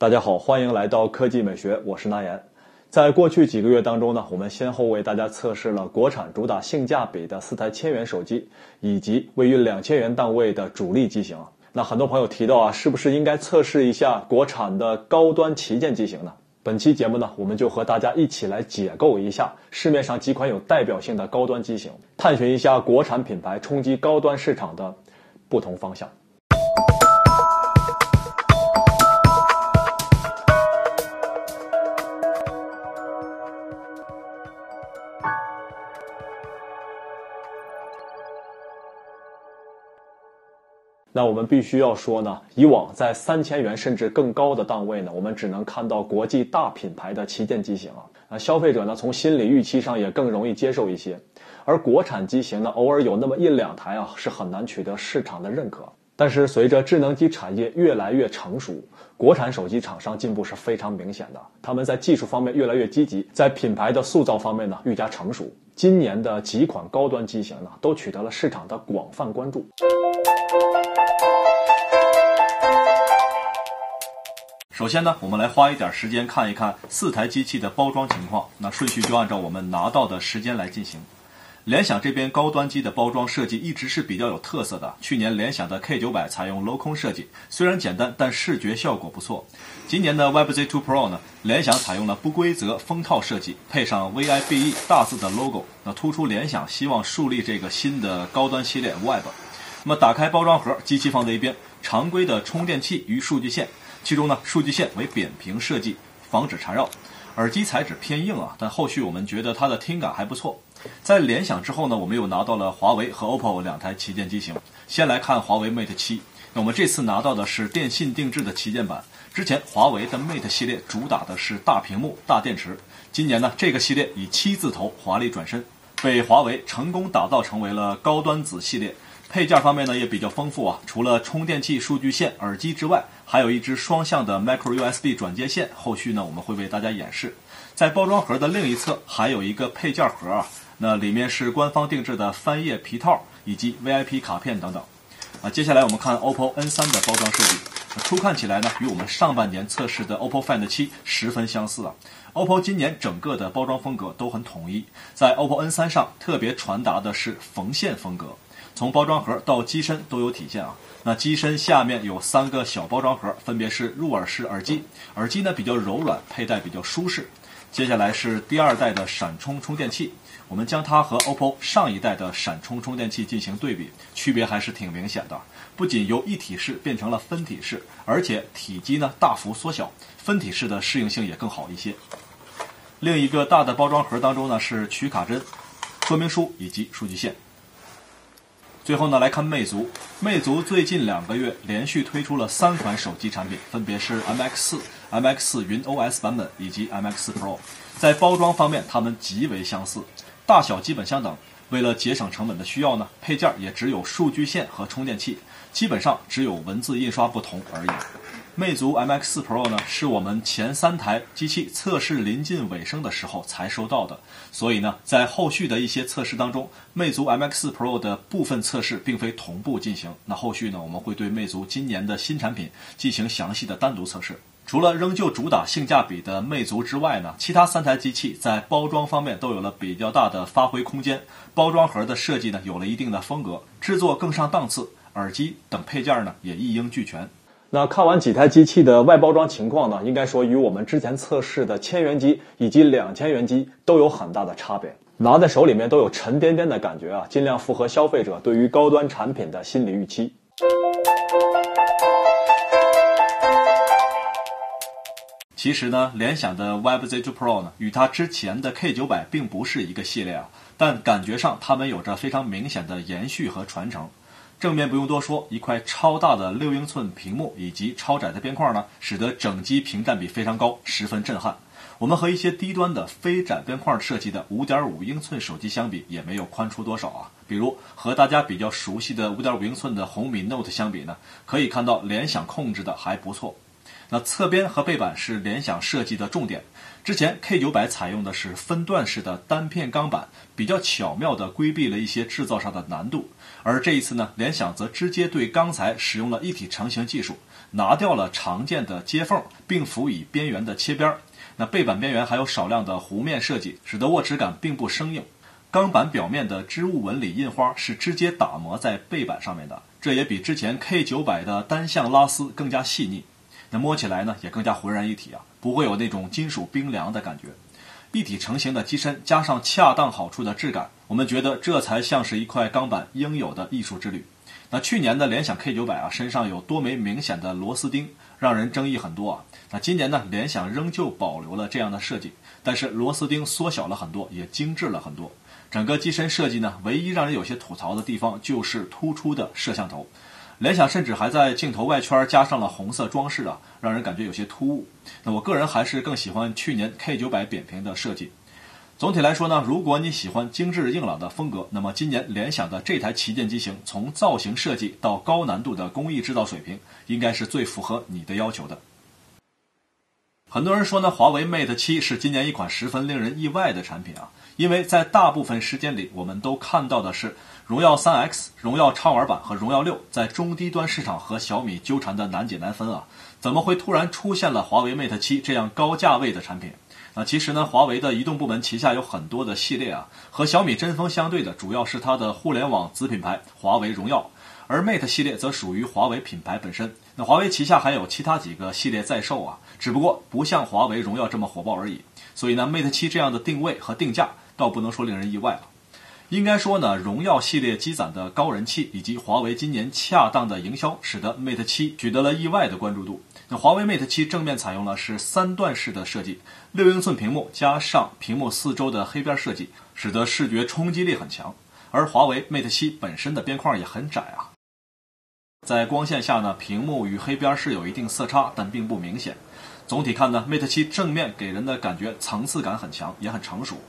大家好，欢迎来到科技美学，我是那言。在过去几个月当中呢，我们先后为大家测试了国产主打性价比的4台1000元手机，以及位于2000元档位的主力机型。那很多朋友提到是不是应该测试一下国产的高端旗舰机型呢？本期节目呢，我们就和大家一起来解构一下市面上几款有代表性的高端机型，探寻一下国产品牌冲击高端市场的不同方向。那我们必须要说呢，以往在3000元甚至更高的档位呢，我们只能看到国际大品牌的旗舰机型消费者呢从心理预期上也更容易接受一些，而国产机型呢，偶尔有那么1-2台是很难取得市场的认可。但是随着智能机产业越来越成熟，国产手机厂商进步是非常明显的，他们在技术方面越来越积极，在品牌的塑造方面呢愈加成熟。今年的几款高端机型呢，都取得了市场的广泛关注。首先呢，我们来花一点时间看一看4台机器的包装情况，那顺序就按照我们拿到的时间来进行。联想这边高端机的包装设计一直是比较有特色的，去年联想的 K900 采用镂空设计，虽然简单，但视觉效果不错。今年的 WebZ2 Pro 呢，联想采用了不规则封套设计，配上 VIBE 大字的 logo， 那突出联想希望树立这个新的高端系列 Web。那么打开包装盒，机器放在一边，常规的充电器与数据线，其中呢，数据线为扁平设计，防止缠绕。耳机材质偏硬但后续我们觉得它的听感还不错。在联想之后呢，我们又拿到了华为和 OPPO 2台旗舰机型。先来看华为 Mate 7，那我们这次拿到的是电信定制的旗舰版。之前华为的 Mate 系列主打的是大屏幕、大电池，今年呢，这个系列以7字头华丽转身，被华为成功打造成为了高端子系列。配件方面呢也比较丰富除了充电器、数据线、耳机之外，还有一支双向的 Micro USB 转接线，后续呢我们会为大家演示。在包装盒的另一侧还有一个配件盒那里面是官方定制的翻页皮套以及 VIP 卡片等等。接下来我们看 OPPO N3 的包装设计，初看起来呢与我们上半年测试的 OPPO Find 7十分相似OPPO 今年整个的包装风格都很统一，在 OPPO N3 上特别传达的是缝线风格，从包装盒到机身都有体现那机身下面有3个小包装盒，分别是入耳式耳机，耳机呢比较柔软，佩戴比较舒适。接下来是第2代的闪充充电器，我们将它和 OPPO 上一代的闪充充电器进行对比，区别还是挺明显的。不仅由一体式变成了分体式，而且体积呢大幅缩小，分体式的适应性也更好一些。另一个大的包装盒当中呢是取卡针、说明书以及数据线。最后呢，来看魅族。魅族最近2个月连续推出了3款手机产品，分别是 MX4、MX4 云 OS 版本以及 MX4 Pro。在包装方面，它们极为相似，大小基本相等。为了节省成本的需要呢，配件也只有数据线和充电器，基本上只有文字印刷不同而已。魅族 MX4 Pro 呢，是我们前3台机器测试临近尾声的时候才收到的，所以呢，在后续的一些测试当中，魅族 MX4 Pro 的部分测试并非同步进行。那后续呢，我们会对魅族今年的新产品进行详细的单独测试。除了仍旧主打性价比的魅族之外呢，其他3台机器在包装方面都有了比较大的发挥空间，包装盒的设计呢有了一定的风格，制作更上档次，耳机等配件呢也一应俱全。那看完几台机器的外包装情况呢，应该说与我们之前测试的1000元机以及2000元机都有很大的差别，拿在手里面都有沉甸甸的感觉尽量符合消费者对于高端产品的心理预期。其实呢，联想的 WebZ2 Pro 呢，与它之前的 K900 并不是一个系列但感觉上它们有着非常明显的延续和传承。正面不用多说，一块超大的6英寸屏幕以及超窄的边框呢，使得整机屏占比非常高，十分震撼。我们和一些低端的非窄边框设计的 5.5 英寸手机相比，也没有宽出多少比如和大家比较熟悉的 5.5 英寸的红米 Note 相比呢，可以看到联想控制的还不错。那侧边和背板是联想设计的重点。之前 K900 采用的是分段式的单片钢板，比较巧妙地规避了一些制造上的难度。而这一次呢，联想则直接对钢材使用了一体成型技术，拿掉了常见的接缝，并辅以边缘的切边。那背板边缘还有少量的弧面设计，使得握持感并不生硬。钢板表面的织物纹理印花是直接打磨在背板上面的，这也比之前 K900 的单向拉丝更加细腻。那摸起来呢，也更加浑然一体啊，不会有那种金属冰凉的感觉。一体成型的机身加上恰当好处的质感，我们觉得这才像是一块钢板应有的艺术之旅。那去年的联想 K900 啊，身上有多枚明显的螺丝钉，让人争议很多啊。那今年呢，联想仍旧保留了这样的设计，但是螺丝钉缩小了很多，也精致了很多。整个机身设计呢，唯一让人有些吐槽的地方就是突出的摄像头。联想甚至还在镜头外圈加上了红色装饰啊，让人感觉有些突兀。那我个人还是更喜欢去年 K900 扁平的设计。总体来说呢，如果你喜欢精致硬朗的风格，那么今年联想的这台旗舰机型，从造型设计到高难度的工艺制造水平，应该是最符合你的要求的。很多人说呢，华为 Mate 7是今年一款十分令人意外的产品啊，因为在大部分时间里，我们都看到的是荣耀 3X、荣耀畅玩版和荣耀6在中低端市场和小米纠缠的难解难分啊，怎么会突然出现了华为 Mate 7这样高价位的产品？其实呢，华为的移动部门旗下有很多的系列啊，和小米针锋相对的主要是它的互联网子品牌华为荣耀，而 Mate 系列则属于华为品牌本身。那华为旗下还有其他几个系列在售啊，只不过不像华为荣耀这么火爆而已。所以呢 Mate 7这样的定位和定价倒不能说令人意外了。应该说呢，荣耀系列积攒的高人气以及华为今年恰当的营销，使得 Mate 7取得了意外的关注度。那华为 Mate 7正面采用了是3段式的设计，6英寸屏幕加上屏幕四周的黑边设计，使得视觉冲击力很强。而华为 Mate 7本身的边框也很窄啊，在光线下呢，屏幕与黑边是有一定色差，但并不明显。总体看呢 ，Mate 7正面给人的感觉层次感很强，也很成熟。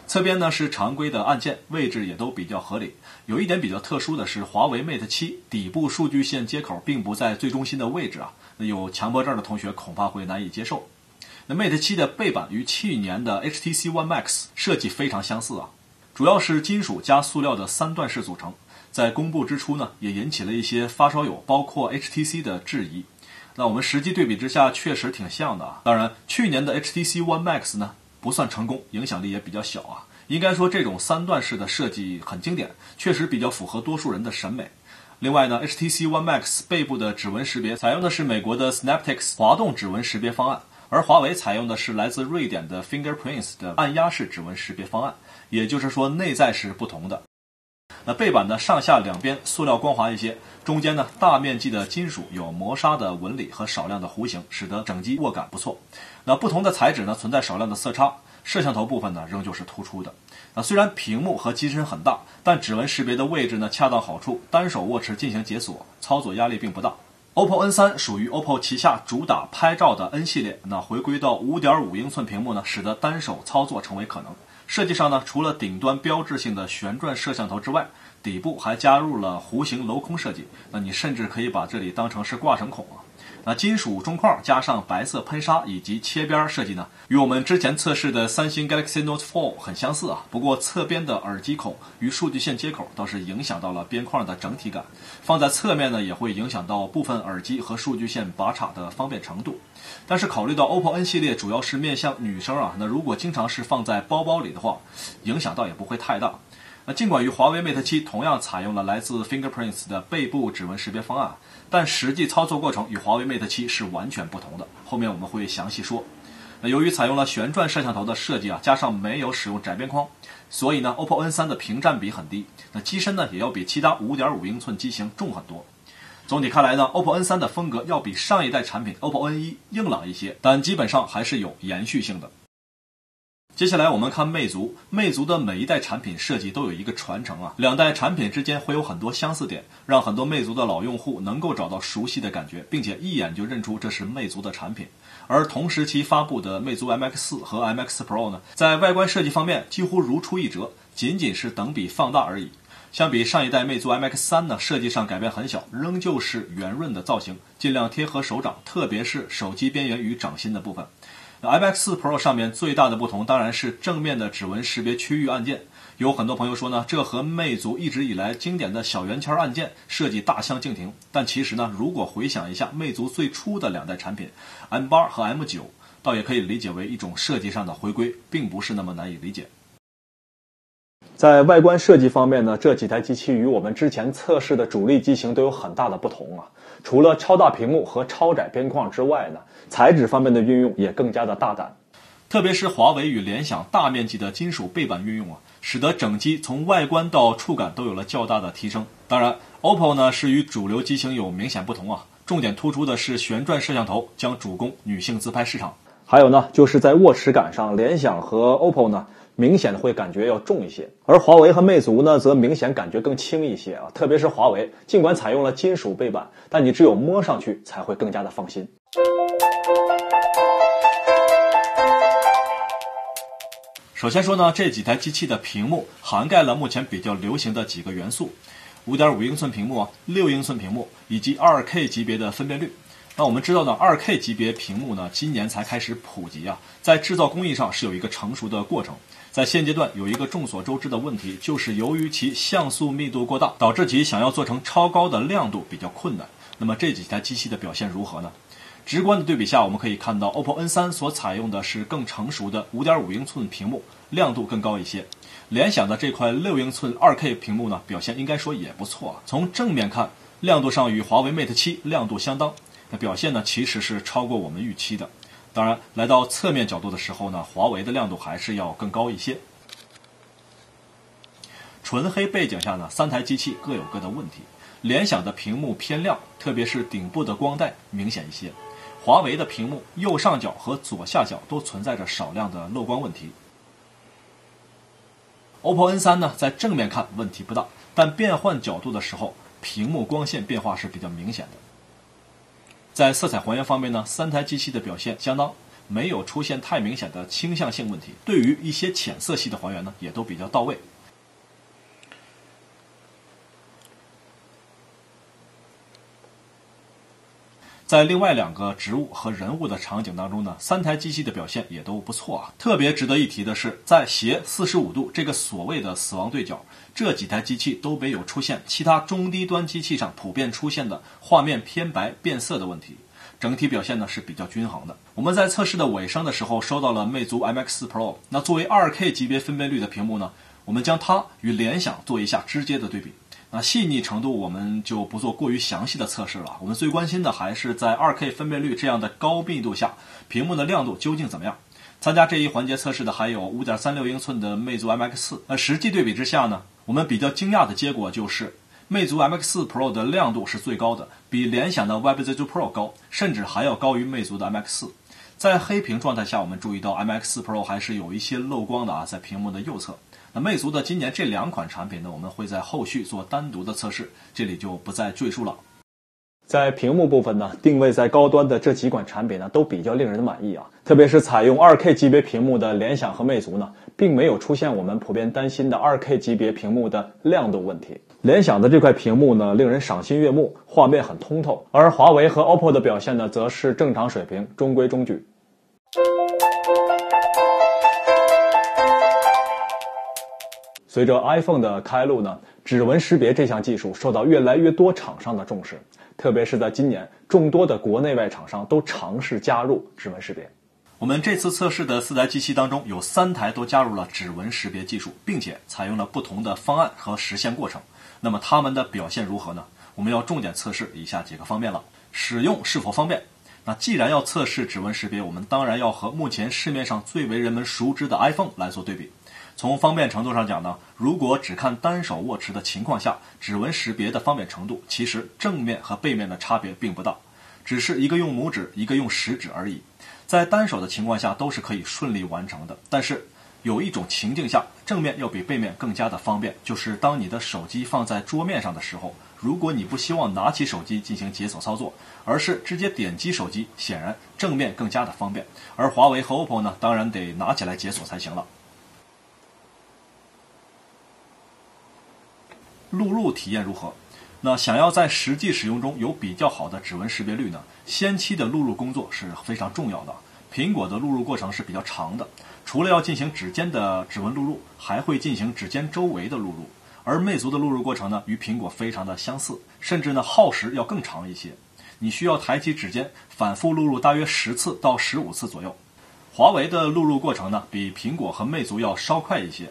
侧边呢是常规的按键，位置也都比较合理。有一点比较特殊的是，华为 Mate 7底部数据线接口并不在最中心的位置啊，有强迫症的同学恐怕会难以接受。那 Mate 7的背板与去年的 HTC One Max 设计非常相似啊，主要是金属加塑料的3段式组成。在公布之初呢，也引起了一些发烧友，包括 HTC 的质疑。那我们实际对比之下，确实挺像的啊。当然，去年的 HTC One Max 呢，不算成功，影响力也比较小啊。应该说这种3段式的设计很经典，确实比较符合多数人的审美。另外呢 HTC One Max 背部的指纹识别采用的是美国的 Synaptics 滑动指纹识别方案，而华为采用的是来自瑞典的 Fingerprints 的按压式指纹识别方案，也就是说内在是不同的。那背板的上下两边塑料光滑一些，中间呢大面积的金属有磨砂的纹理和少量的弧形，使得整机握感不错。那不同的材质呢存在少量的色差，摄像头部分呢仍旧是突出的。那虽然屏幕和机身很大，但指纹识别的位置呢恰到好处，单手握持进行解锁，操作压力并不大。OPPO N3 属于 OPPO 旗下主打拍照的 N 系列，那回归到 5.5 英寸屏幕呢，使得单手操作成为可能。设计上呢，除了顶端标志性的旋转摄像头之外，底部还加入了弧形镂空设计，那你甚至可以把这里当成是挂绳孔啊。那金属中框加上白色喷砂以及切边设计呢，与我们之前测试的三星 Galaxy Note 4很相似啊。不过侧边的耳机孔与数据线接口倒是影响到了边框的整体感，放在侧面呢也会影响到部分耳机和数据线拔插的方便程度。但是考虑到 OPPO N 系列主要是面向女生啊，那如果经常是放在包包里的话，影响倒也不会太大。那尽管与华为 Mate 7同样采用了来自 Fingerprints 的背部指纹识别方案，但实际操作过程与华为 Mate 7是完全不同的，后面我们会详细说。那由于采用了旋转摄像头的设计啊，加上没有使用窄边框，所以呢 OPPO N3 的屏占比很低，那机身呢也要比其他 5.5 英寸机型重很多。总体看来呢 OPPO N3 的风格要比上一代产品 OPPO N1 硬朗一些，但基本上还是有延续性的。接下来我们看魅族，魅族的每一代产品设计都有一个传承啊，两代产品之间会有很多相似点，让很多魅族的老用户能够找到熟悉的感觉，并且一眼就认出这是魅族的产品。而同时期发布的魅族 MX4 和 MX Pro 呢，在外观设计方面几乎如出一辙，仅仅是等比放大而已。相比上一代魅族 MX3 呢，设计上改变很小，仍旧是圆润的造型，尽量贴合手掌，特别是手机边缘与掌心的部分。MX4 Pro 上面最大的不同当然是正面的指纹识别区域按键。有很多朋友说呢，这和魅族一直以来经典的小圆圈按键设计大相径庭。但其实呢，如果回想一下魅族最初的2代产品 M8 和 M9， 倒也可以理解为一种设计上的回归，并不是那么难以理解。在外观设计方面呢，这几台机器与我们之前测试的主力机型都有很大的不同啊。除了超大屏幕和超窄边框之外呢，材质方面的运用也更加的大胆。特别是华为与联想大面积的金属背板运用啊，使得整机从外观到触感都有了较大的提升。当然 OPPO 呢是与主流机型有明显不同啊，重点突出的是旋转摄像头，将主攻女性自拍市场。还有呢，就是在握持感上，联想和 OPPO 呢明显会感觉要重一些，而华为和魅族呢则明显感觉更轻一些啊。特别是华为，尽管采用了金属背板，但你只有摸上去才会更加的放心。首先说呢，这几台机器的屏幕涵盖了目前比较流行的几个元素：5.5英寸屏幕、6英寸屏幕以及 2K 级别的分辨率。那我们知道呢 2K 级别屏幕呢今年才开始普及啊，在制造工艺上是有一个成熟的过程。在现阶段有一个众所周知的问题，就是由于其像素密度过大，导致其想要做成超高的亮度比较困难。那么这几台机器的表现如何呢？直观的对比下，我们可以看到 OPPO N3 所采用的是更成熟的 5.5英寸屏幕，亮度更高一些。联想的这块6英寸 2K 屏幕呢，表现应该说也不错啊。从正面看，亮度上与华为 Mate 7亮度相当，那表现呢其实是超过我们预期的。当然，来到侧面角度的时候呢，华为的亮度还是要更高一些。纯黑背景下呢，3台机器各有各的问题。联想的屏幕偏亮，特别是顶部的光带明显一些。华为的屏幕右上角和左下角都存在着少量的漏光问题。OPPO N3 呢，在正面看问题不大，但变换角度的时候，屏幕光线变化是比较明显的。在色彩还原方面呢，3台机器的表现相当，没有出现太明显的倾向性问题。对于一些浅色系的还原呢，也都比较到位。在另外2个植物和人物的场景当中呢，3台机器的表现也都不错啊。特别值得一提的是，在斜45度这个所谓的死亡对角，这几台机器都没有出现其他中低端机器上普遍出现的画面偏白变色的问题，整体表现呢是比较均衡的。我们在测试的尾声的时候收到了魅族 MX4 Pro， 那作为 2K 级别分辨率的屏幕呢，我们将它与联想做一下直接的对比。那细腻程度我们就不做过于详细的测试了，我们最关心的还是在 2K 分辨率这样的高密度下，屏幕的亮度究竟怎么样。参加这一环节测试的还有 5.36 英寸的魅族 MX4。实际对比之下呢，我们比较惊讶的结果就是魅族 MX4 Pro 的亮度是最高的，比联想的 WebZ2 Pro 高，甚至还要高于魅族的 MX4。在黑屏状态下，我们注意到 MX4 Pro 还是有一些漏光的啊，在屏幕的右侧。那魅族的今年这2款产品呢，我们会在后续做单独的测试，这里就不再赘述了。在屏幕部分呢，定位在高端的这几款产品呢，都比较令人满意啊。特别是采用 2K 级别屏幕的联想和魅族呢，并没有出现我们普遍担心的 2K 级别屏幕的亮度问题。联想的这块屏幕呢，令人赏心悦目，画面很通透，而华为和 OPPO 的表现呢，则是正常水平，中规中矩。随着 iPhone 的开路呢，指纹识别这项技术受到越来越多厂商的重视，特别是在今年，众多的国内外厂商都尝试加入指纹识别。我们这次测试的4台机器当中，有3台都加入了指纹识别技术，并且采用了不同的方案和实现过程。那么它们的表现如何呢？我们要重点测试以下几个方面了。使用是否方便？那既然要测试指纹识别，我们当然要和目前市面上最为人们熟知的 iPhone 来做对比。从方便程度上讲呢，如果只看单手握持的情况下，指纹识别的方便程度其实正面和背面的差别并不大，只是一个用拇指，一个用食指而已。在单手的情况下都是可以顺利完成的，但是有一种情境下，正面要比背面更加的方便，就是当你的手机放在桌面上的时候，如果你不希望拿起手机进行解锁操作，而是直接点击手机，显然正面更加的方便。而华为和 OPPO 呢，当然得拿起来解锁才行了。录入体验如何？那想要在实际使用中有比较好的指纹识别率呢，先期的录入工作是非常重要的。苹果的录入过程是比较长的，除了要进行指尖的指纹录入，还会进行指尖周围的录入。而魅族的录入过程呢，与苹果非常的相似，甚至呢耗时要更长一些。你需要抬起指尖反复录入大约10次到15次左右。华为的录入过程呢，比苹果和魅族要稍快一些。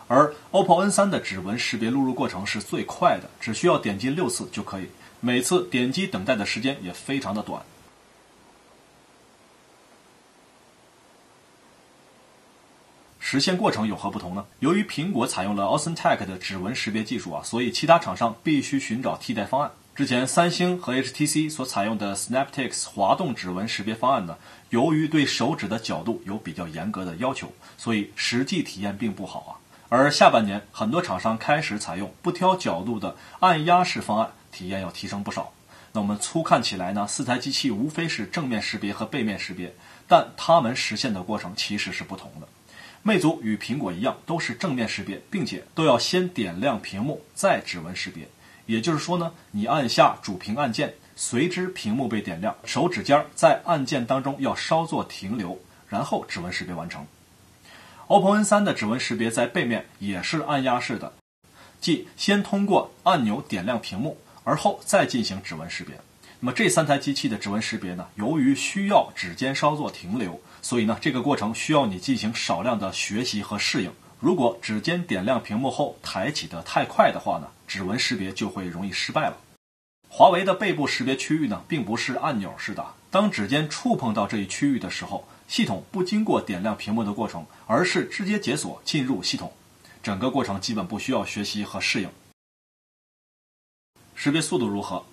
而 OPPO N3 的指纹识别录入过程是最快的，只需要点击6次就可以，每次点击等待的时间也非常的短。实现过程有何不同呢？由于苹果采用了 AuthentiTag 的指纹识别技术所以其他厂商必须寻找替代方案。之前三星和 HTC 所采用的 Snaptics 滑动指纹识别方案呢，由于对手指的角度有比较严格的要求，所以实际体验并不好而下半年，很多厂商开始采用不挑角度的按压式方案，体验要提升不少。那我们粗看起来呢，4台机器无非是正面识别和背面识别，但它们实现的过程其实是不同的。魅族与苹果一样，都是正面识别，并且都要先点亮屏幕，再指纹识别。也就是说呢，你按下主屏按键，随之屏幕被点亮，手指尖在按键当中要稍作停留，然后指纹识别完成。OPPO N3 的指纹识别在背面也是按压式的，即先通过按钮点亮屏幕，而后再进行指纹识别。那么这3台机器的指纹识别呢，由于需要指尖稍作停留，所以呢这个过程需要你进行少量的学习和适应。如果指尖点亮屏幕后抬起的太快的话呢，指纹识别就会容易失败了。华为的背部识别区域呢，并不是按钮式的，当指尖触碰到这一区域的时候，系统不经过点亮屏幕的过程，而是直接解锁进入系统，整个过程基本不需要学习和适应。识别速度如何？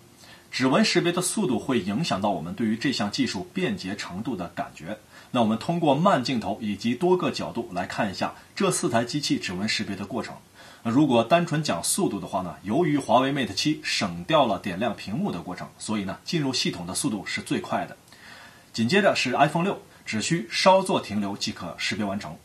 指纹识别的速度会影响到我们对于这项技术便捷程度的感觉。那我们通过慢镜头以及多个角度来看一下这4台机器指纹识别的过程。如果单纯讲速度的话呢，由于华为 Mate 7省掉了点亮屏幕的过程，所以呢进入系统的速度是最快的。紧接着是 iPhone 6，只需稍作停留即可识别完成。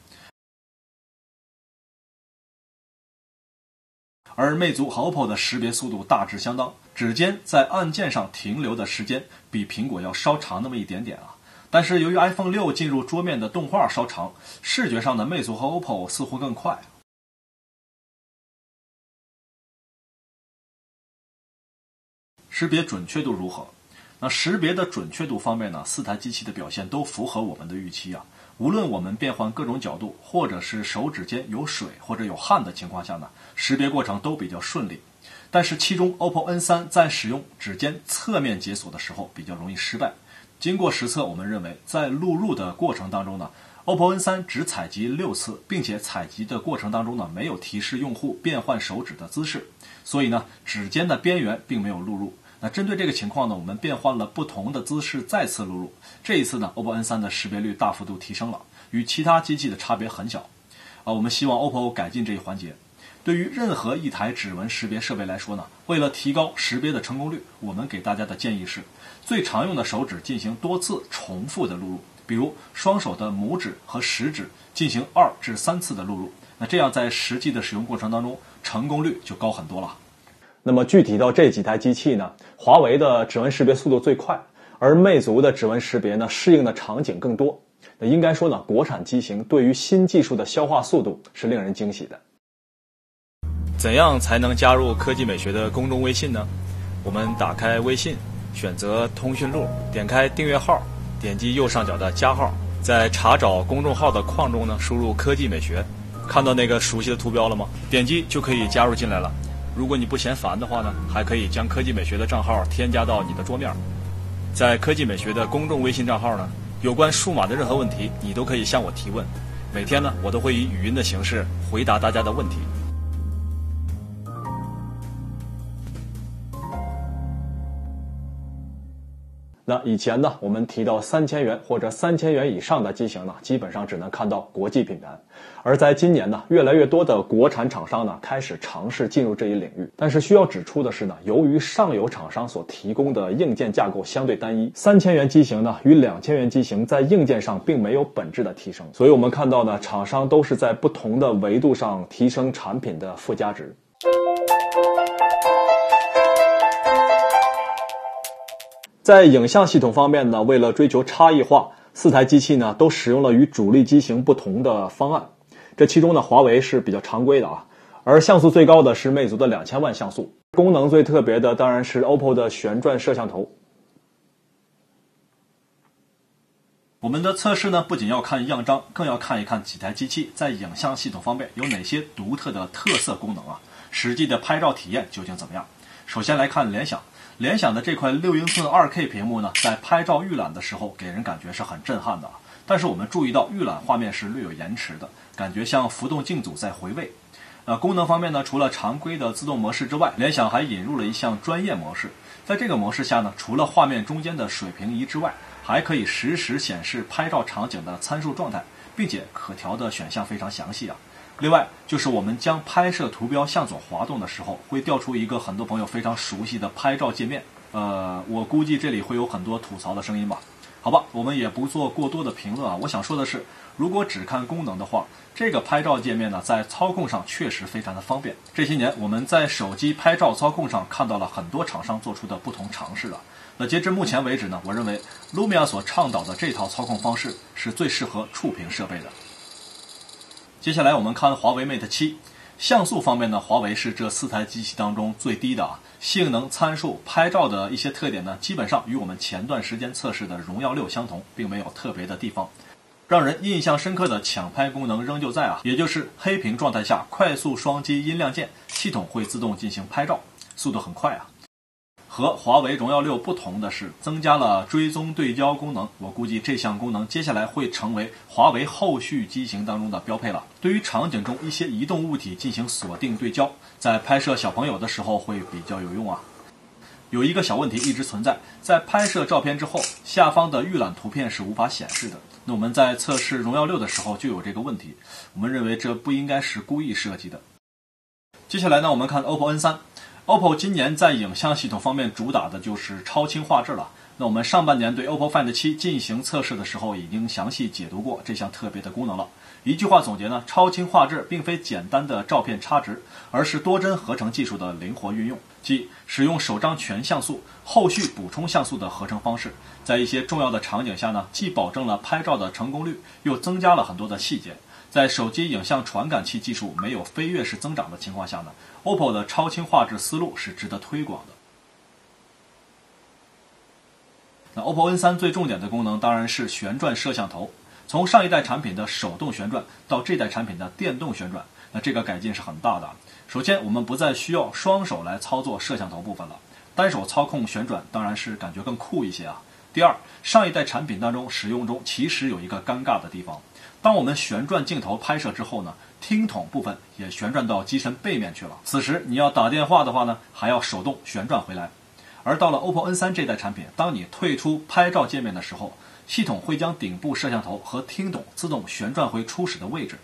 而魅族和 OPPO 的识别速度大致相当，指尖在按键上停留的时间比苹果要稍长那么一点点但是由于 iPhone 6进入桌面的动画稍长，视觉上的魅族和 OPPO 似乎更快。识别准确度如何？那识别的准确度方面呢，4台机器的表现都符合我们的预期无论我们变换各种角度，或者是手指间有水或者有汗的情况下呢，识别过程都比较顺利。但是其中 OPPO N3 在使用指尖侧面解锁的时候比较容易失败。经过实测，我们认为在录入的过程当中呢，OPPO N3 只采集6次，并且采集的过程当中呢，没有提示用户变换手指的姿势，所以呢，指尖的边缘并没有录入。那针对这个情况呢，我们变换了不同的姿势再次录入。这一次呢 ，OPPO N3 的识别率大幅度提升了，与其他机器的差别很小。我们希望 OPPO 改进这一环节。对于任何一台指纹识别设备来说呢，为了提高识别的成功率，我们给大家的建议是，最常用的手指进行多次重复的录入，比如双手的拇指和食指进行2至3次的录入。那这样在实际的使用过程当中，成功率就高很多了。那么具体到这几台机器呢，华为的指纹识别速度最快，而魅族的指纹识别呢，适应的场景更多。那应该说呢，国产机型对于新技术的消化速度是令人惊喜的。怎样才能加入科技美学的公众微信呢？我们打开微信，选择通讯录，点开订阅号，点击右上角的加号，在查找公众号的框中呢，输入科技美学，看到那个熟悉的图标了吗？点击就可以加入进来了。如果你不嫌烦的话呢，还可以将科技美学的账号添加到你的桌面。在科技美学的公众微信账号呢，有关数码的任何问题，你都可以向我提问。每天呢，我都会以语音的形式回答大家的问题。那以前呢，我们提到3000元或者3000元以上的机型呢，基本上只能看到国际品牌。而在今年呢，越来越多的国产厂商呢，开始尝试进入这一领域。但是需要指出的是呢，由于上游厂商所提供的硬件架构相对单一，3000元机型呢，与2000元机型在硬件上并没有本质的提升。所以我们看到呢，厂商都是在不同的维度上提升产品的附加值。在影像系统方面呢，为了追求差异化，4台机器呢都使用了与主力机型不同的方案。这其中呢，华为是比较常规的啊，而像素最高的是魅族的2000万像素。功能最特别的当然是 OPPO 的旋转摄像头。我们的测试呢，不仅要看样张，更要看一看几台机器在影像系统方面有哪些独特的特色功能啊，实际的拍照体验究竟怎么样。首先来看联想，联想的这块6英寸 2K 屏幕呢，在拍照预览的时候给人感觉是很震撼的，但是我们注意到预览画面是略有延迟的，感觉像浮动镜组在回味。功能方面呢，除了常规的自动模式之外，联想还引入了一项专业模式。在这个模式下呢，除了画面中间的水平仪之外，还可以实时显示拍照场景的参数状态，并且可调的选项非常详细啊。另外就是我们将拍摄图标向左滑动的时候，会调出一个很多朋友非常熟悉的拍照界面。我估计这里会有很多吐槽的声音吧。好吧，我们也不做过多的评论啊。我想说的是，如果只看功能的话，这个拍照界面呢，在操控上确实非常的方便。这些年我们在手机拍照操控上看到了很多厂商做出的不同尝试了。那截至目前为止呢，我认为 Lumia 所倡导的这套操控方式是最适合触屏设备的。接下来我们看华为 Mate 7。像素方面呢，华为是这4台机器当中最低的啊，性能参数、拍照的一些特点呢，基本上与我们前段时间测试的荣耀6相同，并没有特别的地方。让人印象深刻的抢拍功能仍旧在啊，也就是黑屏状态下快速双击音量键，系统会自动进行拍照，速度很快啊。和华为荣耀6不同的是，增加了追踪对焦功能。我估计这项功能接下来会成为华为后续机型当中的标配了。对于场景中一些移动物体进行锁定对焦，在拍摄小朋友的时候会比较有用啊。有一个小问题一直存在，在拍摄照片之后，下方的预览图片是无法显示的。那我们在测试荣耀6的时候就有这个问题，我们认为这不应该是故意设计的。接下来呢，我们看 OPPO N3。OPPO 今年在影像系统方面主打的就是超清画质了。那我们上半年对 OPPO Find 7进行测试的时候，已经详细解读过这项特别的功能了。一句话总结呢，超清画质并非简单的照片差值，而是多帧合成技术的灵活运用，即使用首张全像素，后续补充像素的合成方式。在一些重要的场景下呢，既保证了拍照的成功率，又增加了很多的细节。在手机影像传感器技术没有飞跃式增长的情况下呢，OPPO 的超清画质思路是值得推广的。那 OPPO N3 最重点的功能当然是旋转摄像头。从上一代产品的手动旋转到这代产品的电动旋转，那这个改进是很大的。首先，我们不再需要双手来操作摄像头部分了，单手操控旋转当然是感觉更酷一些啊。第二，上一代产品当中使用中其实有一个尴尬的地方。当我们旋转镜头拍摄之后呢，听筒部分也旋转到机身背面去了。此时你要打电话的话呢，还要手动旋转回来。而到了 OPPO N3 这代产品，当你退出拍照界面的时候，系统会将顶部摄像头和听筒自动旋转回初始的位置。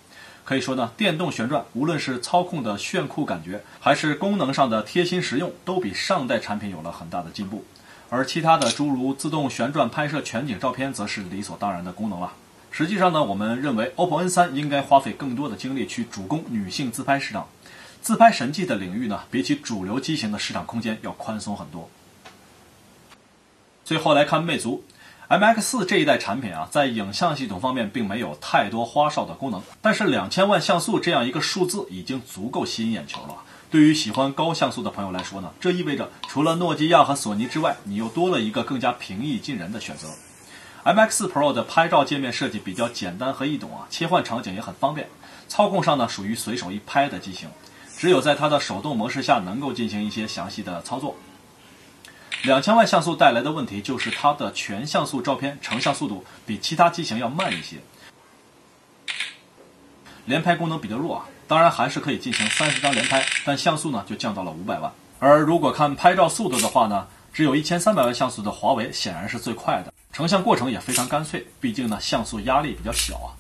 可以说呢，电动旋转无论是操控的炫酷感觉，还是功能上的贴心实用，都比上代产品有了很大的进步。而其他的诸如自动旋转拍摄全景照片，则是理所当然的功能了。实际上呢，我们认为 OPPO N3 应该花费更多的精力去主攻女性自拍市场。自拍神器的领域呢，比起主流机型的市场空间要宽松很多。最后来看魅族 MX4 这一代产品啊，在影像系统方面并没有太多花哨的功能，但是2000万像素这样一个数字已经足够吸引眼球了。对于喜欢高像素的朋友来说呢，这意味着除了诺基亚和索尼之外，你又多了一个更加平易近人的选择。MX4 Pro 的拍照界面设计比较简单和易懂啊，切换场景也很方便。操控上呢，属于随手一拍的机型，只有在它的手动模式下能够进行一些详细的操作。2000万像素带来的问题就是它的全像素照片成像速度比其他机型要慢一些，连拍功能比较弱啊，当然还是可以进行30张连拍，但像素呢就降到了500万。而如果看拍照速度的话呢，只有1300万像素的华为显然是最快的，成像过程也非常干脆，毕竟呢像素压力比较小啊。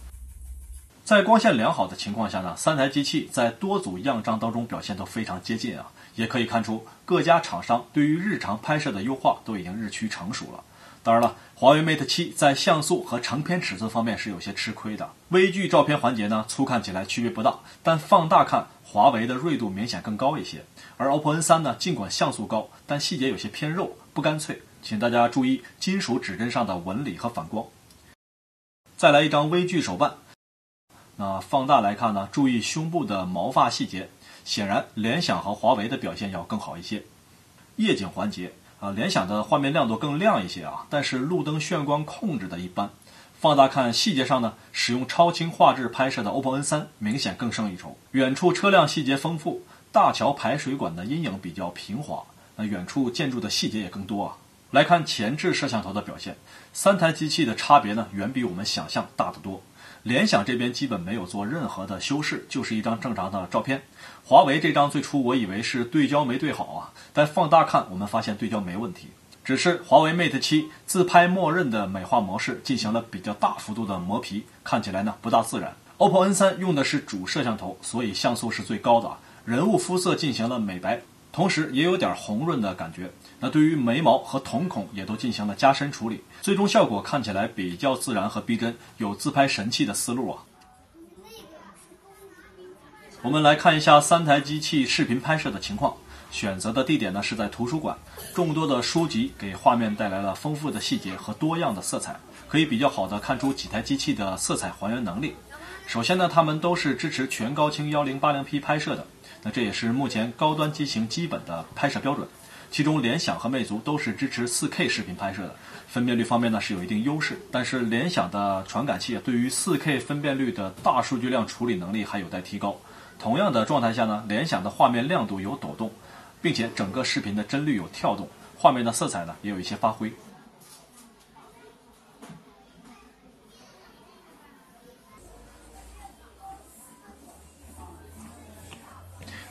在光线良好的情况下呢，3台机器在多组样张当中表现都非常接近啊，也可以看出各家厂商对于日常拍摄的优化都已经日趋成熟了。当然了，华为 Mate 7在像素和成片尺寸方面是有些吃亏的，微距照片环节呢粗看起来区别不大，但放大看华为的锐度明显更高一些。而 OPPO N3 呢，尽管像素高，但细节有些偏肉，不干脆，请大家注意金属指针上的纹理和反光。再来一张微距手办，那放大来看呢，注意胸部的毛发细节，显然联想和华为的表现要更好一些。夜景环节联想的画面亮度更亮一些但是路灯眩光控制的一般。放大看细节上呢，使用超清画质拍摄的 OPPO N3 明显更胜一筹。远处车辆细节丰富，大桥排水管的阴影比较平滑，那远处建筑的细节也更多来看前置摄像头的表现，3台机器的差别呢，远比我们想象大得多。联想这边基本没有做任何的修饰，就是一张正常的照片。华为这张最初我以为是对焦没对好但放大看我们发现对焦没问题，只是华为 Mate 7自拍默认的美化模式进行了比较大幅度的磨皮，看起来呢不大自然。OPPO N3 用的是主摄像头，所以像素是最高的人物肤色进行了美白，同时也有点红润的感觉。那对于眉毛和瞳孔也都进行了加深处理，最终效果看起来比较自然和逼真，有自拍神器的思路我们来看一下3台机器视频拍摄的情况。选择的地点呢是在图书馆，众多的书籍给画面带来了丰富的细节和多样的色彩，可以比较好的看出几台机器的色彩还原能力。首先呢，它们都是支持全高清 1080p 拍摄的，那这也是目前高端机型基本的拍摄标准。其中联想和魅族都是支持 4K 视频拍摄的，分辨率方面呢是有一定优势，但是联想的传感器对于 4K 分辨率的大数据量处理能力还有待提高。同样的状态下呢，联想的画面亮度有抖动，并且整个视频的帧率有跳动，画面的色彩呢也有一些发挥。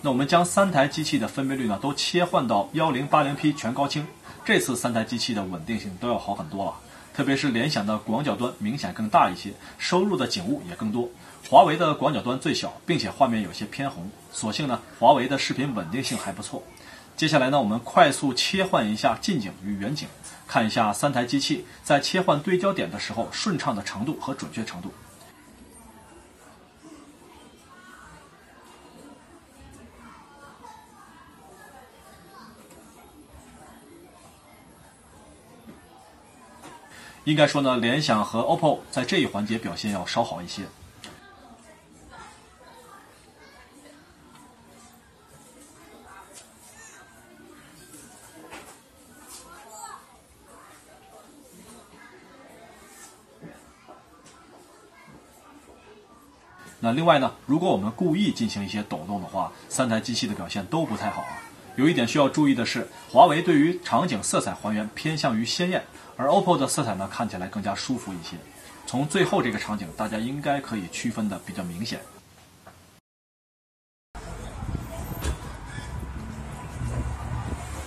那我们将3台机器的分辨率呢都切换到 1080p 全高清，这次3台机器的稳定性都要好很多了。特别是联想的广角端明显更大一些，收录的景物也更多。华为的广角端最小，并且画面有些偏红，所幸呢华为的视频稳定性还不错。接下来呢，我们快速切换一下近景与远景，看一下3台机器在切换对焦点的时候顺畅的程度和准确程度。应该说呢，联想和 OPPO 在这一环节表现要稍好一些。那另外呢，如果我们故意进行一些抖动的话，3台机器的表现都不太好有一点需要注意的是，华为对于场景色彩还原偏向于鲜艳，而 OPPO 的色彩呢看起来更加舒服一些。从最后这个场景，大家应该可以区分的比较明显。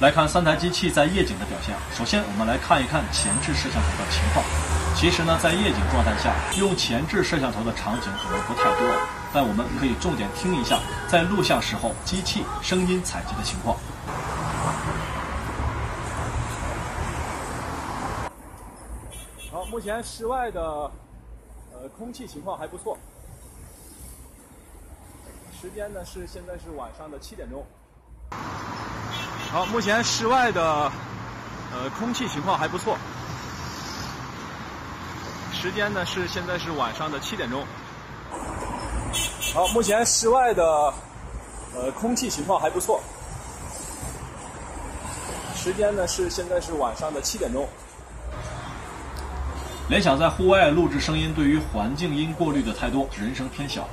来看3台机器在夜景的表现首先我们来看一看前置摄像头的情况。其实呢，在夜景状态下，用前置摄像头的场景可能不太多，但我们可以重点听一下在录像时候机器声音采集的情况。好，目前室外的空气情况还不错。时间呢现在是晚上的7点钟。好，目前室外的空气情况还不错。时间呢现在是晚上的7点钟。好，目前室外的空气情况还不错。时间呢现在是晚上的7点钟。联想在户外录制声音对于环境音过滤的太多，人声偏小。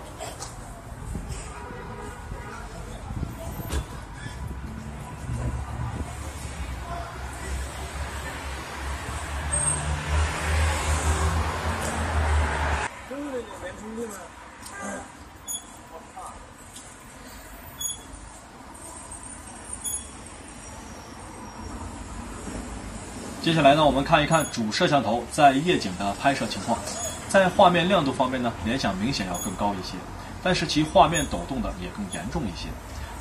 接下来呢，我们看一看主摄像头在夜景的拍摄情况。在画面亮度方面呢，联想明显要更高一些，但是其画面抖动的也更严重一些。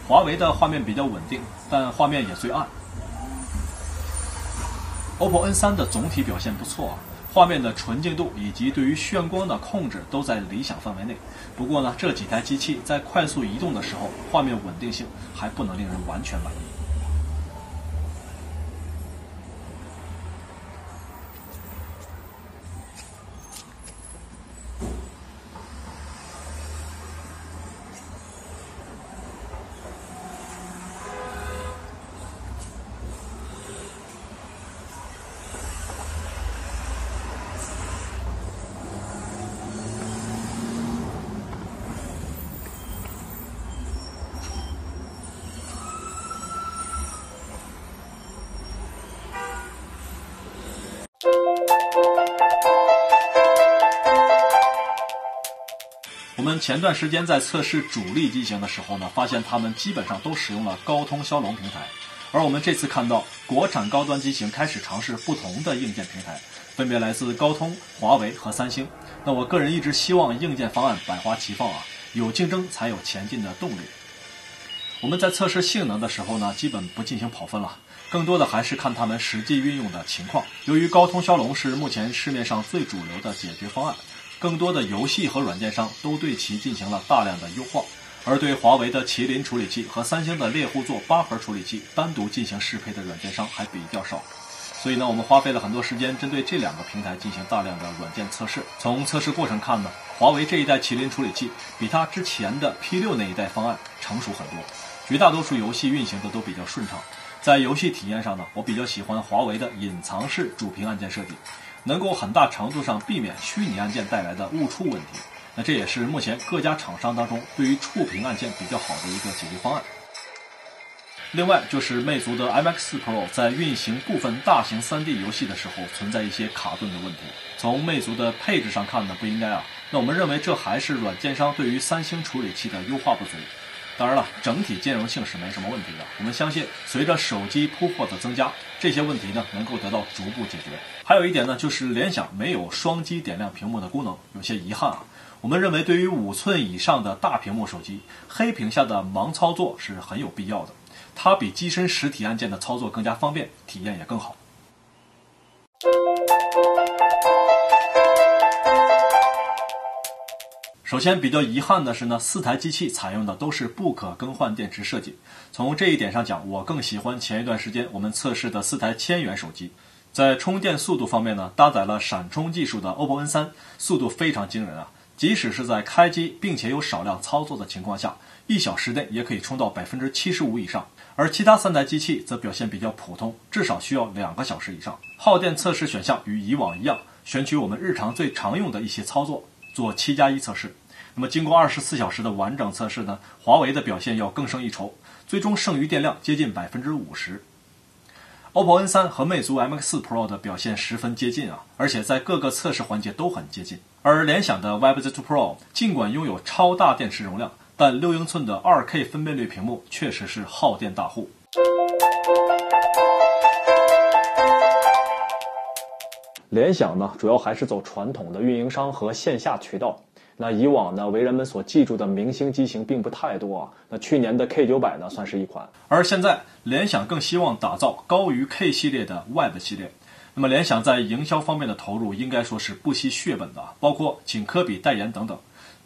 华为的画面比较稳定，但画面也最暗。OPPO N3 的总体表现不错画面的纯净度以及对于眩光的控制都在理想范围内。不过呢，这几台机器在快速移动的时候，画面稳定性还不能令人完全满意。我们前段时间在测试主力机型的时候呢，发现他们基本上都使用了高通骁龙平台，而我们这次看到国产高端机型开始尝试不同的硬件平台，分别来自高通、华为和三星。那我个人一直希望硬件方案百花齐放啊，有竞争才有前进的动力。我们在测试性能的时候呢，基本不进行跑分了，更多的还是看他们实际运用的情况。由于高通骁龙是目前市面上最主流的解决方案，更多的游戏和软件商都对其进行了大量的优化，而对华为的麒麟处理器和三星的猎户座8核处理器单独进行适配的软件商还比较少。所以呢，我们花费了很多时间针对这两个平台进行大量的软件测试。从测试过程看呢，华为这一代麒麟处理器比它之前的 P6 那一代方案成熟很多，绝大多数游戏运行的都比较顺畅。在游戏体验上呢，我比较喜欢华为的隐藏式主屏按键设计，能够很大程度上避免虚拟按键带来的误触问题。那这也是目前各家厂商当中对于触屏按键比较好的一个解决方案。另外就是魅族的 MX4 Pro 在运行部分大型 3D 游戏的时候存在一些卡顿的问题。从魅族的配置上看呢，不应该啊。那我们认为这还是软件商对于三星处理器的优化不足。当然了，整体兼容性是没什么问题的。我们相信随着手机铺货的增加，这些问题呢能够得到逐步解决。还有一点呢，就是联想没有双击点亮屏幕的功能，有些遗憾啊。我们认为对于5寸以上的大屏幕手机，黑屏下的盲操作是很有必要的。它比机身实体按键的操作更加方便，体验也更好。首先比较遗憾的是呢，4台机器采用的都是不可更换电池设计。从这一点上讲，我更喜欢前一段时间我们测试的4台1000元手机。在充电速度方面呢，搭载了闪充技术的 OPPO N3， 速度非常惊人啊！即使是在开机并且有少量操作的情况下，1小时内也可以充到 75% 以上。而其他3台机器则表现比较普通，至少需要2个小时以上。耗电测试选项与以往一样，选取我们日常最常用的一些操作，做7+1测试。那么经过24小时的完整测试呢，华为的表现要更胜一筹，最终剩余电量接近 50%。OPPO N3 和魅族 MX4 Pro 的表现十分接近啊，而且在各个测试环节都很接近。而联想的 YZ2 Pro 尽管拥有超大电池容量，但6英寸的 2K 分辨率屏幕确实是耗电大户。联想呢，主要还是走传统的运营商和线下渠道。那以往呢，为人们所记住的明星机型并不太多啊。那去年的 K900 呢，算是一款。而现在，联想更希望打造高于 K 系列的 Web 系列。那么，联想在营销方面的投入应该说是不惜血本的，包括请科比代言等等。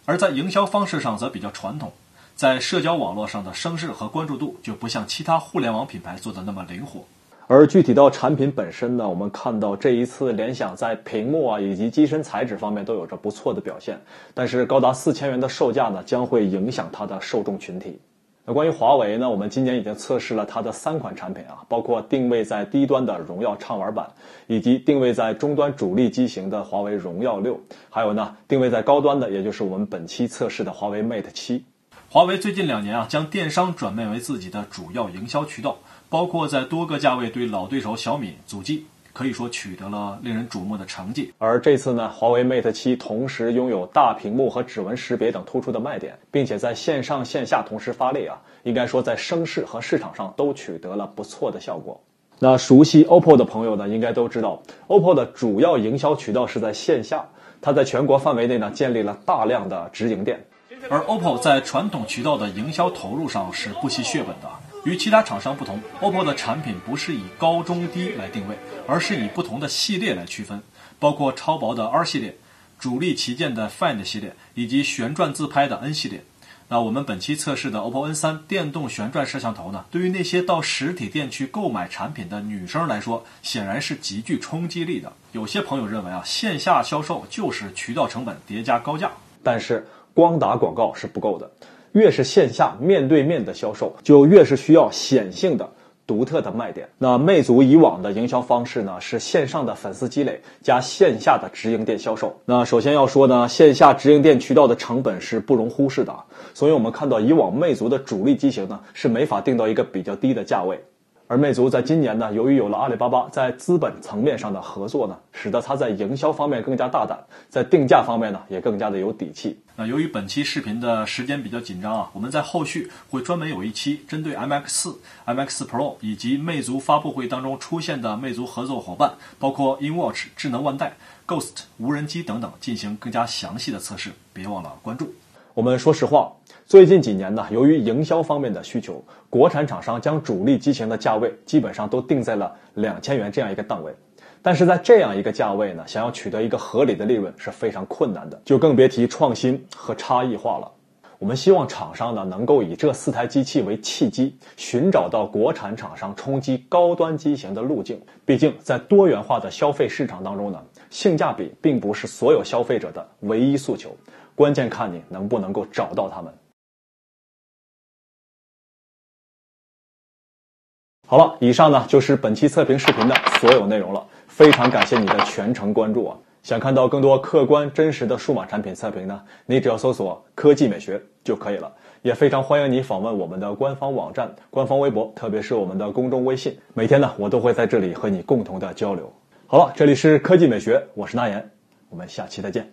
而在营销方式上则比较传统，在社交网络上的声势和关注度就不像其他互联网品牌做的那么灵活。而具体到产品本身呢，我们看到这一次联想在屏幕啊以及机身材质方面都有着不错的表现，但是高达4000元的售价呢，将会影响它的受众群体。那关于华为呢，我们今年已经测试了它的3款产品啊，包括定位在低端的荣耀畅玩版，以及定位在中端主力机型的华为荣耀6，还有呢定位在高端的，也就是我们本期测试的华为 Mate 7。华为最近2年啊，将电商转变为自己的主要营销渠道，包括在多个价位对老对手小米阻击，可以说取得了令人瞩目的成绩。而这次呢，华为 Mate 7同时拥有大屏幕和指纹识别等突出的卖点，并且在线上线下同时发力啊，应该说在声势和市场上都取得了不错的效果。那熟悉 OPPO 的朋友呢，应该都知道 OPPO 的主要营销渠道是在线下，它在全国范围内呢建立了大量的直营店。而 OPPO 在传统渠道的营销投入上是不惜血本的。与其他厂商不同， OPPO 的产品不是以高中低来定位，而是以不同的系列来区分，包括超薄的 R 系列、主力旗舰的 Find 系列以及旋转自拍的 N 系列。那我们本期测试的 OPPO N3 电动旋转摄像头呢，对于那些到实体店去购买产品的女生来说，显然是极具冲击力的。有些朋友认为啊，线下销售就是渠道成本叠加高价，但是光打广告是不够的，越是线下面对面的销售，就越是需要显性的独特的卖点。那魅族以往的营销方式呢，是线上的粉丝积累加线下的直营店销售。那首先要说呢，线下直营店渠道的成本是不容忽视的，所以我们看到以往魅族的主力机型呢，是没法定到一个比较低的价位。而魅族在今年呢，由于有了阿里巴巴在资本层面上的合作呢，使得它在营销方面更加大胆，在定价方面呢也更加的有底气。那由于本期视频的时间比较紧张啊，我们在后续会专门有一期针对 MX4、MX Pro 以及魅族发布会当中出现的魅族合作伙伴，包括 InWatch 智能腕带、Ghost 无人机等等，进行更加详细的测试，别忘了关注。我们说实话，最近几年呢，由于营销方面的需求，国产厂商将主力机型的价位基本上都定在了2000元这样一个档位。但是在这样一个价位呢，想要取得一个合理的利润是非常困难的，就更别提创新和差异化了。我们希望厂商呢能够以这4台机器为契机，寻找到国产厂商冲击高端机型的路径。毕竟在多元化的消费市场当中呢，性价比并不是所有消费者的唯一诉求，关键看你能不能够找到它们。好了，以上呢就是本期测评视频的所有内容了，非常感谢你的全程关注啊！想看到更多客观真实的数码产品测评呢，你只要搜索科技美学就可以了。也非常欢迎你访问我们的官方网站、官方微博，特别是我们的公众微信，每天呢我都会在这里和你共同的交流。好了，这里是科技美学，我是那言，我们下期再见。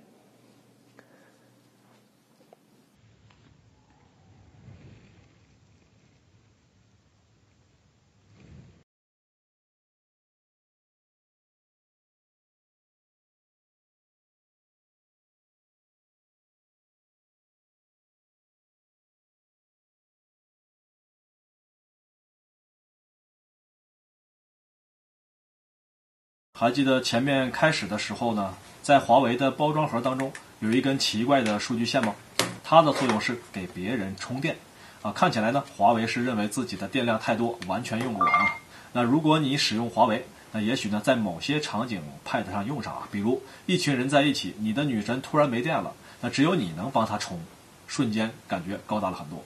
还记得前面开始的时候呢，在华为的包装盒当中有一根奇怪的数据线吗？它的作用是给别人充电啊。看起来呢，华为是认为自己的电量太多，完全用不完啊。那如果你使用华为，那也许呢在某些场景派得上用上啊，比如一群人在一起，你的女神突然没电了，那只有你能帮她充，瞬间感觉高大了很多。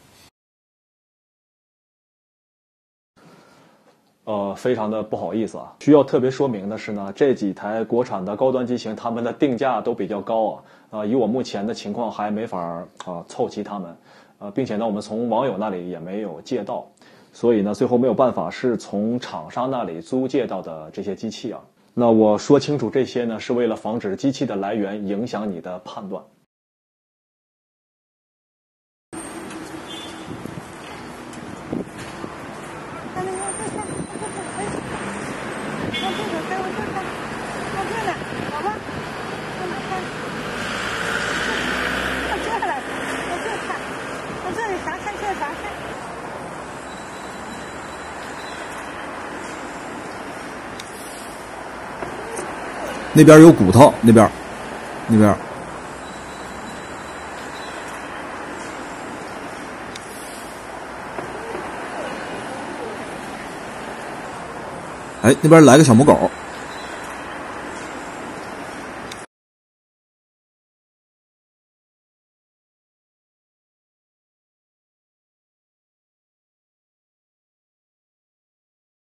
非常的不好意思啊，需要特别说明的是呢，这几台国产的高端机型，它们的定价都比较高啊，以我目前的情况还没法凑齐它们，并且呢，我们从网友那里也没有借到，所以呢，最后没有办法是从厂商那里租借到的这些机器啊。那我说清楚这些呢，是为了防止机器的来源影响你的判断。那边有骨头，那边。哎，那边来个小母狗。